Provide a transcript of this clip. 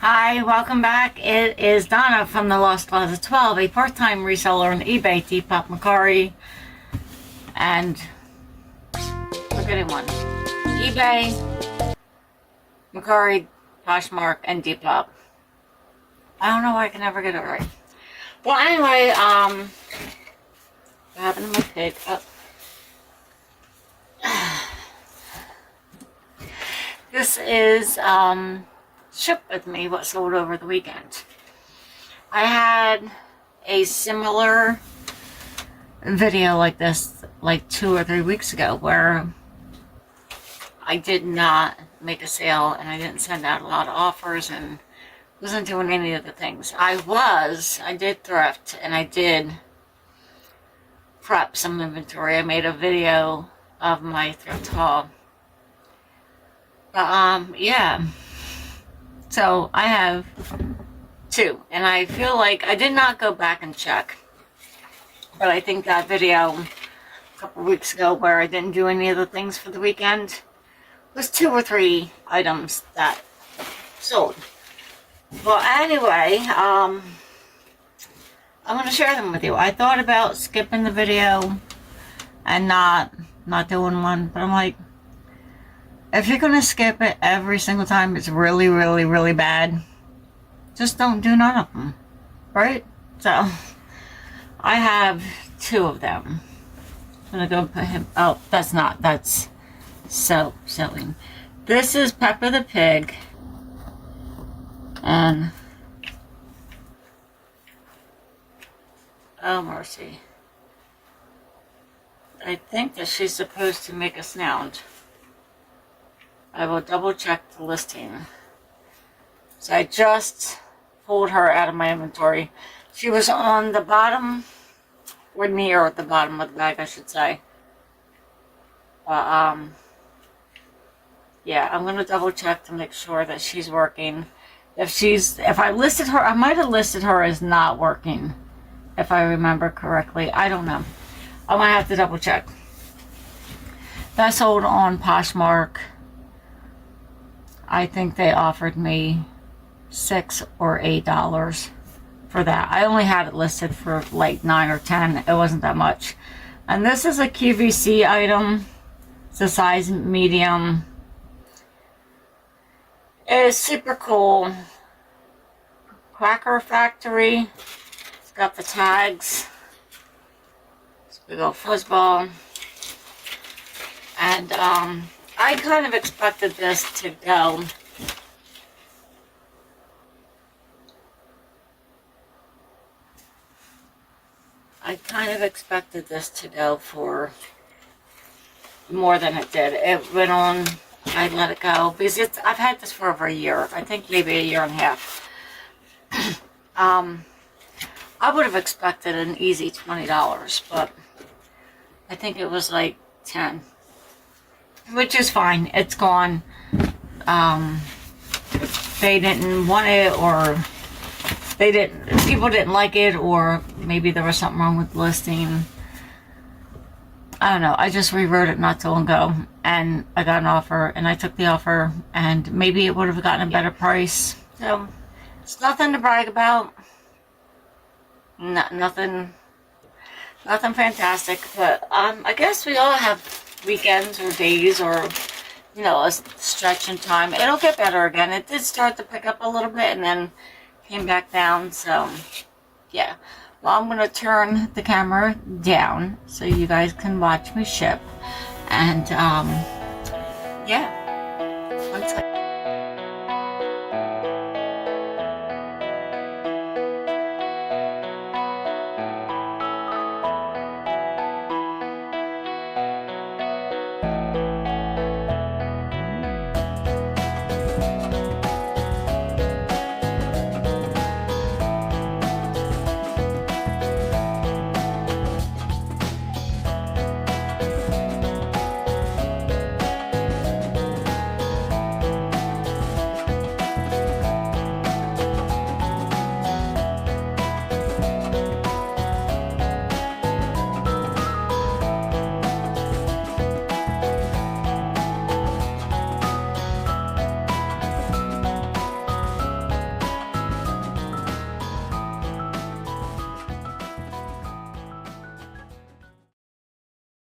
Hi, welcome back. It is Donna from the Lost Closet 12, a part-time reseller on eBay, Depop, Mercari, and look at anyone. eBay, Mercari, Poshmark, and Depop. I don't know why I can never get it right. Well, anyway, what happened to my pig? Oh. This is, shipped with me what sold over the weekend. I had a similar video like this like 2 or 3 weeks ago where I did not make a sale and I didn't send out a lot of offers and wasn't doing any of the things. I did thrift and I did prep some inventory. I made a video of my thrift haul. Yeah. So I have 2, and I feel like I did not go back and check, but I think that video a couple weeks ago where I didn't do any of the things for the weekend was 2 or 3 items that sold. Well, anyway, I'm going to share them with you. I thought about skipping the video and not doing one, but I'm like, if you're going to skip it every single time it's really, really, really bad, just don't do none of them, right? So, I have 2 of them. I'm going to go put him, oh, that's so silly. This is Peppa the Pig, and, oh mercy. I think that she's supposed to make a sound. I will double check the listing. So I just pulled her out of my inventory. She was on the bottom, or near the bottom of the bag, I should say. Yeah, I'm gonna double check to make sure that she's working. If I listed her, I might have listed her as not working, if I remember correctly. I don't know. I might have to double check. That sold on Poshmark. I think they offered me $6 or $8 for that. I only had it listed for like 9 or 10. It wasn't that much. And this is a QVC item. It's a size medium. It is super cool. Cracker Factory. It's got the tags. It's a big old fuzzball. And I kind of expected this to go. For more than it did. It went on, I let it go, because I've had this for over a year. I think maybe a year and a half. I would have expected an easy $20, but I think it was like 10. Which is fine. It's gone. They didn't want it, or people didn't like it, or maybe there was something wrong with the listing. I don't know. I just rewrote it not too long ago, and I got an offer, and I took the offer, and maybe it would have gotten a better price. So, it's nothing to brag about. Nothing fantastic, but I guess we all have weekends or days, or a stretch in time. It'll get better again. It did start to pick up a little bit and then came back down. So yeah, well, I'm gonna turn the camera down so you guys can watch me ship. And yeah, one second.